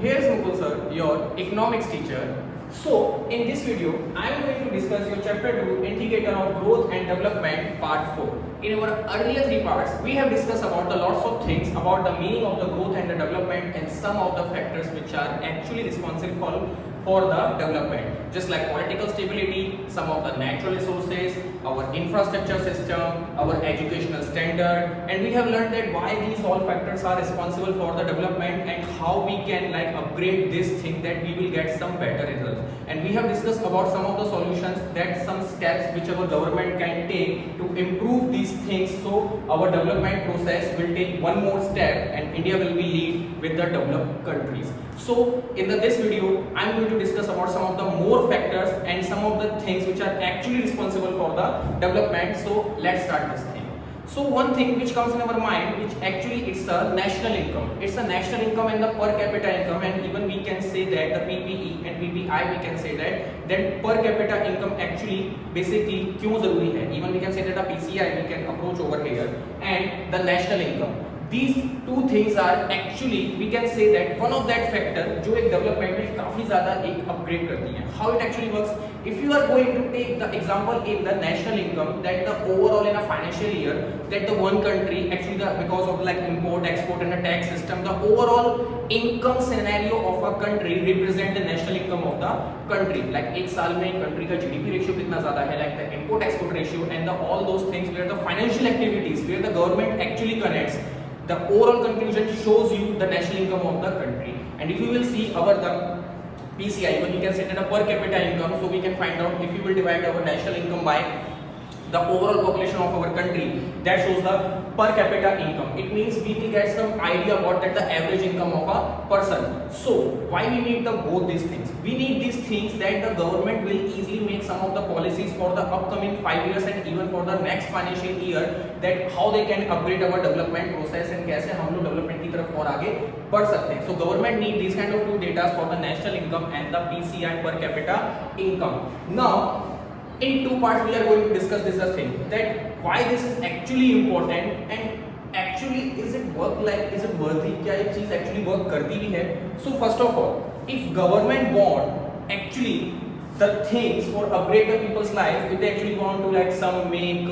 Here's Mukul sir, your economics teacher. So, in this video, I am going to discuss your chapter 2, Indicator of Growth and Development, part 4. In our earlier 3 parts, we have discussed about the lots of things about the meaning of the growth and the development and some of the factors which are actually responsible for the development, just like political stability, some of the natural resources, our infrastructure system, our educational standard, and we have learned that why these all factors are responsible for the development and how we can like upgrade this thing that we will get some better results. And we have discussed about some of the solutions, that some steps which our government can take to improve these things, so our development process will take one more step and India will be lead with the developed countries. So in this video, I am going to discuss about some of the more factors and some of the things which are actually responsible for the development. So let's start this thing. So one thing which comes in our mind, which actually it's a national income. It's a national income and the per capita income, and even we can say that the PPE and PPI we can say that per capita income actually basically क्यों जरूरी है. Even we can say that the PCI we can approach over here and the national income. These two things are actually we can say that one of that factor जो एक development में काफी ज़्यादा एक upgrade करती है. How it actually works? If you are going to take the example in the national income, that the overall in a financial year, that the one country actually because of like import, export and the tax system, the overall income scenario of a country represent the national income of the country. Like एक साल में country का GDP ratio कितना ज़्यादा है, like the import export ratio and the all those things where the financial activities where the government actually connects. The overall conclusion shows you the national income of the country. And if you will see our the PCI, even you can set it a per capita income, so we can find out if you will divide our national income by the overall population of our country, that shows the per capita income. It means we will get some idea about that the average income of a person. So why we need the both these things? We need these things that the government will easily make some of the policies for the upcoming 5 years and even for the next financial year, that how they can upgrade our development process and कैसे हम लोग development की तरफ और आगे बढ़ सकते हैं. So government need these kind of two data for the national income and the PCI per capita income. Now in 2 parts we are going to discuss this thing, that why this is actually important and actually is it work, like is it worthy, क्या ये चीज actually work करती भी है. So first of all, if government want actually the things for upgrade the people's life, if they actually want to like some make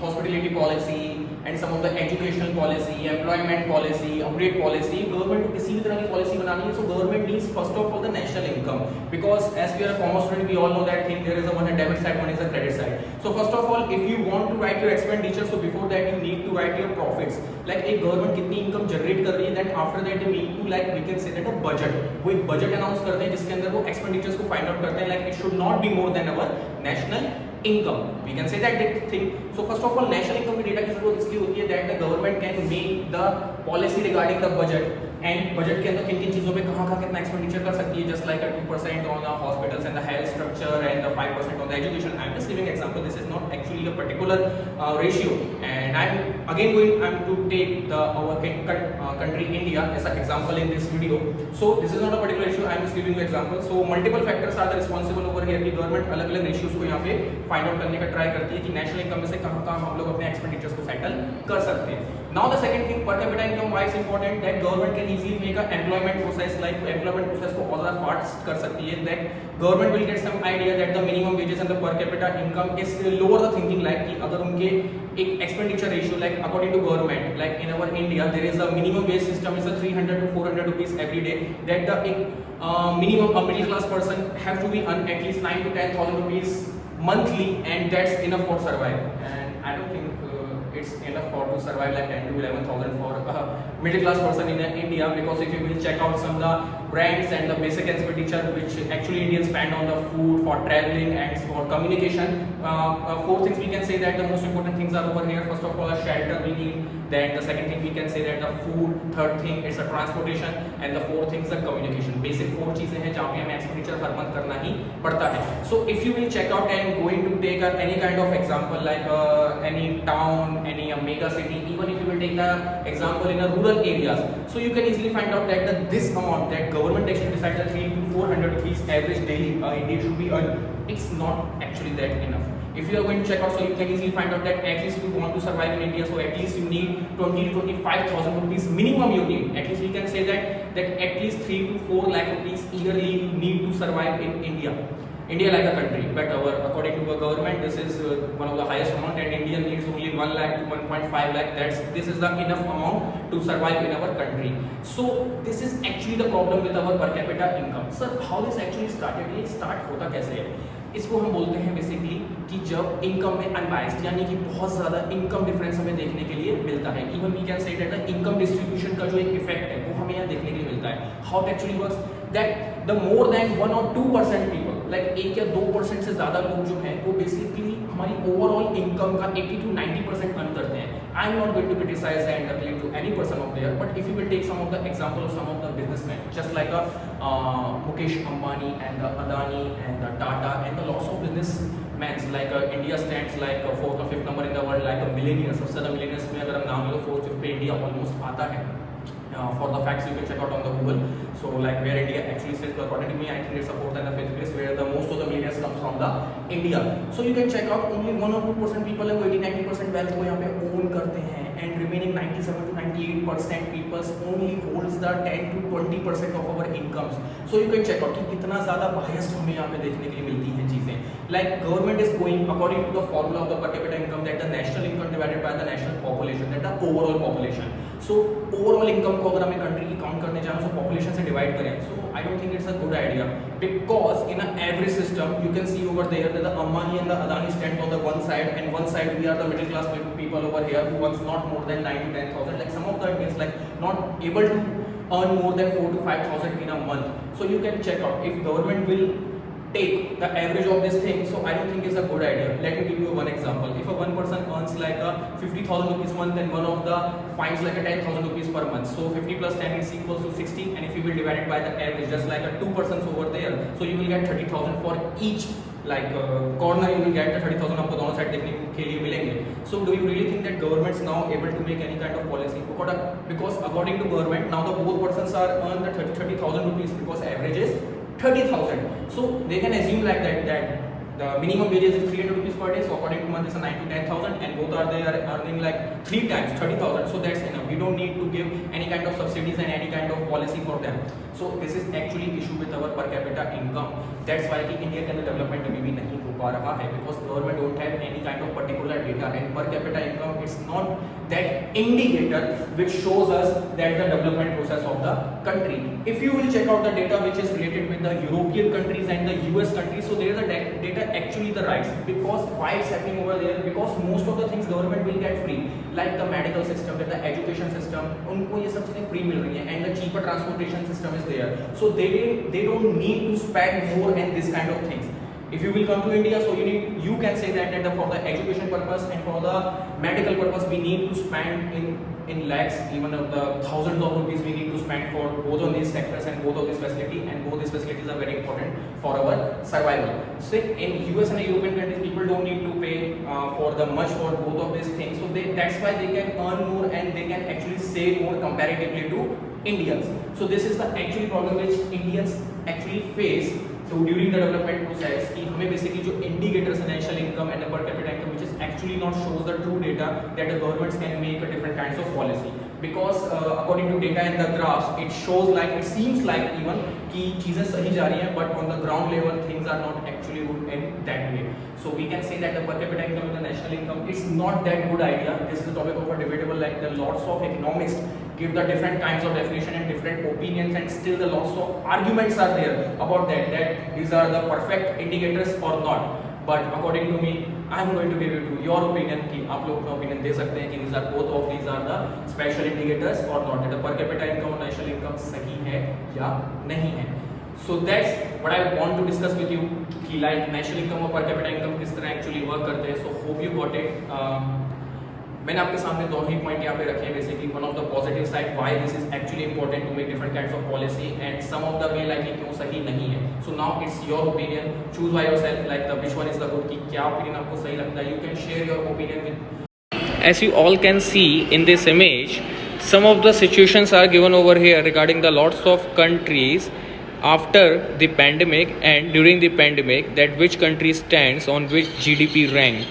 hospitality policy and some of the educational policy, employment policy, upgrade policy, government को किसी भी तरह की policy बनानी है, so government needs first of all the national income, because as we are a commerce student we all know that thing, there is a one debit side, one is a credit side. So first of all, if you want to write your expenditure, so before that you need to write your profits, like एक government कितनी income generate कर रही है, then after that you need to like we can say that a budget, वो एक budget announce करते हैं जिसके अंदर वो expenditures को find out करते हैं, like it should not be more than our national income, we can say that thing. So first of all, national income की data की जरूरत इसलिए होती है that the government can make the policy regarding the budget, and budget के अंदर किन किन चीजों पे कहाँ कितना expenditure कर सकती है, just like a 2% on the hospitals and the health structure and the 5% on the education. I'm just giving example, this is not actually a particular ratio, and I'm to take the our country India as an example in this video. So this is not a particular issue, I'm just giving you example. So multiple factors are the responsible over here कि government अलग-अलग ratios को यहाँ पे find out करने का try करती है कि national income में से कहाँ हम लोग अपने expenditures को settle कर सकते हैं. Now the second thing, per capita income, why is important, that government can easily make a employment process, like employment process को other parts कर सकती है, that government will get some idea that the minimum wages and the per capita income is lower the thinking, like कि अगर उनके एक expenditure ratio, like according to government, like in our India there is a minimum wage system is a 300 to 400 rupees every day, that the minimum a middle class person have to be earn at least 9 to 10,000 rupees monthly, and that's enough for survive. And I don't think it's enough for to survive like 10 to 11,000 for a middle class person in India, because if you will check out some of the brands and the basic expenditure which actually Indians spend on the food, for traveling and for communication, 4 things we can say that the most important things are over here. First of all, a shelter we need, then the second thing we can say that the food, third thing it's a transportation, and the fourth thing is the communication. Basic 4 चीजें हैं जहाँ पे हमें expenditure हर month करना ही पड़ता है. So if you will check out and going to take any kind of example like any town, any mega city, even if you will take the example in a rural areas, so you can easily find out that this amount that government actually decides that 3 to 400 rupees average daily India should be earned, it's not actually that enough. If you are going to check out, so you can easily find out that at least if you want to survive in India, so at least you need 20 to 25,000 rupees minimum you need. At least we can say that at least 3 to 4 lakh rupees yearly you need to survive in India. India like a country, but according to our government, this is one of the highest amount, and India needs only 1 lakh to 1.5 lakh. This is the enough amount to survive in our country. So this is actually the problem with our per capita income. Sir, how this actually started? ये start होता कैसे है? इसको हम बोलते हैं basically कि जब इनकम में अनबायस्ड, यानी कि बहुत ज़्यादा इनकम डिफरेंस हमें देखने के लिए मिलता है. Even we can say that income distribution का जो एक इफेक्ट है वो हमें यहाँ देखने के लिए मिलता है. How it actually works that the more than 1 और 2% पीपल, लाइक 1 या 2% से ज़्यादा लोग जो हैं वो बेसिकली हमारी ओवरऑल इनकम का 80 to 90% अर्न करते हैं. I am not going to criticise and claim to any person of there, but if you will take some of the example of some of the businessman just like Mukesh Ambani and Adani and Tata and the lots of businessmen, like India stands like 4th or 5th number in the world, like a millionaire. सबसे ज़्यादा millionaires में अगर हम नाम लो 4th 5th पे India almost आता है. For the facts you can check out on the Google. So like where India actually sits, according to me, I think it's the 4th and the 5th place where the most of the millionaires come from the India. So you can check out only 1 or 2% people है वो 80-90% wealth को यहाँ पे own करते हैं, and remaining 97 to 98% people only holds the 10 to 20% of our incomes. So you can check out कि कितना ज़्यादा biased हमें यहाँ पे देखने के लिए मिलती हैं चीज़ें. Like government is going according to the formula of the per capita income, that the national income divided by the national population, that the overall population. So overall income को अगर हमें कंट्री की काउंट करने जाएं तो population से divide करें, so I don't think it's a good idea, because in an average system you can see over there that the Ambani and the Adani stand on the one side, and one side we are the middle class people over here who earns not more than 9 to 10,000. Like some of the means like not able to earn more than 4 to 5,000 in a month. So you can check out if government will take the average of this thing, so I don't think it's a good idea. Let me give you one example. If a one person earns like a 50,000 rupees month, then one of the finds like a 10,000 rupees per month. So 50 plus 10 is equals to 60, and if you will divide it by the average, just like a 2 persons over there, so you will get 30,000 for each. Like corner you will get the 30,000 आपको दोनों side देखने के लिए मिलेंगे. So do you really think that government is now able to make any kind of policy? Because according to government now the both persons are earn the 30,000 rupees, because average is 30,000. So they can assume like that the minimum wages is 300 rupees per day. So according to month it's a 9 to 10,000, and both they are earning like 3 times 30,000. So that's enough. We don't need to give any kind of subsidies and any kind of policy for them. So this is actually issue with our per capita income. That's why कि India के अंदर development अभी भी नहीं हो पा रहा है, because government don't have any kind of particular data, and per capita income is not that indicator which shows us that the development process of the country. If you will check out the data which is related with the European countries and the US countries, so there the data actually the rise. Because why it's happening over there? Because most of the things government will get free, like the medical system, the education system, उनको ये सब चीजें free मिल रही हैं, and the cheaper transportation system is there. So they don't need to spend more and this kind of things. If you will come to India, so you can say that for the education purpose and for the medical purpose we need to spend in lakhs, even of the thousands of rupees we need to spend for both of these sectors and both of these facilities, and both these facilities are very important for our survival. So in US and European countries people don't need to pay for the much for both of these things, so that's why they can earn more and they can actually save more comparatively to Indians. So this is the actually problem which Indians actually face. So during the development process कि हमें basically जो indicators national income and the per capita income which is actually not shows the true data that the governments can make a different kinds of policy, because according to data in the graphs it shows like it seems like even कि चीजें सही जा रही हैं, but on the ground level things are not actually good in that way. So we can say that the per capita income and the national income is not that good idea. This is the topic of a debatable, like the lots of economics give the different kinds of definition and different opinions, and still the lots of arguments are there about that these are the perfect indicators or not. But according to me, I am going to give you to your opinion कि आप लोग अपना opinion दे सकते हैं कि these are both of these are the special indicators or not, that the per capita income और national income सही है या नहीं है. So that's what I want to discuss with you कि like national income और per capita income किस तरह actually work करते हैं. So hope you got it. मैंने आपके सामने दो ही पॉइंट यहाँ पे रखे हैं, basically one of the positive side why this is actually important to make different kinds of policy, and some of the way like क्यों सही नहीं है. So now it's your opinion, choose by yourself like the which one is the good, कि क्या opinion आपको सही लगता है. You can share your opinion with. As you all can see in this image, some of the situations are given over here regarding the lots of countries after the pandemic and during the pandemic, that which country stands on which GDP rank.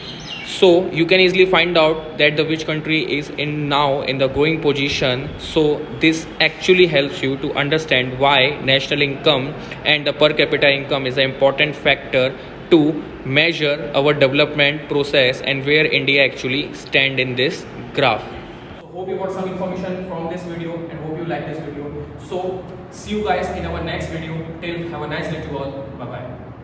So you can easily find out that the which country is in now in the going position. So this actually helps you to understand why national income and the per capita income is an important factor to measure our development process and where India actually stand in this graph. So hope you got some information from this video and hope you like this video. So see you guys in our next video. Till have a nice day to all. Bye bye.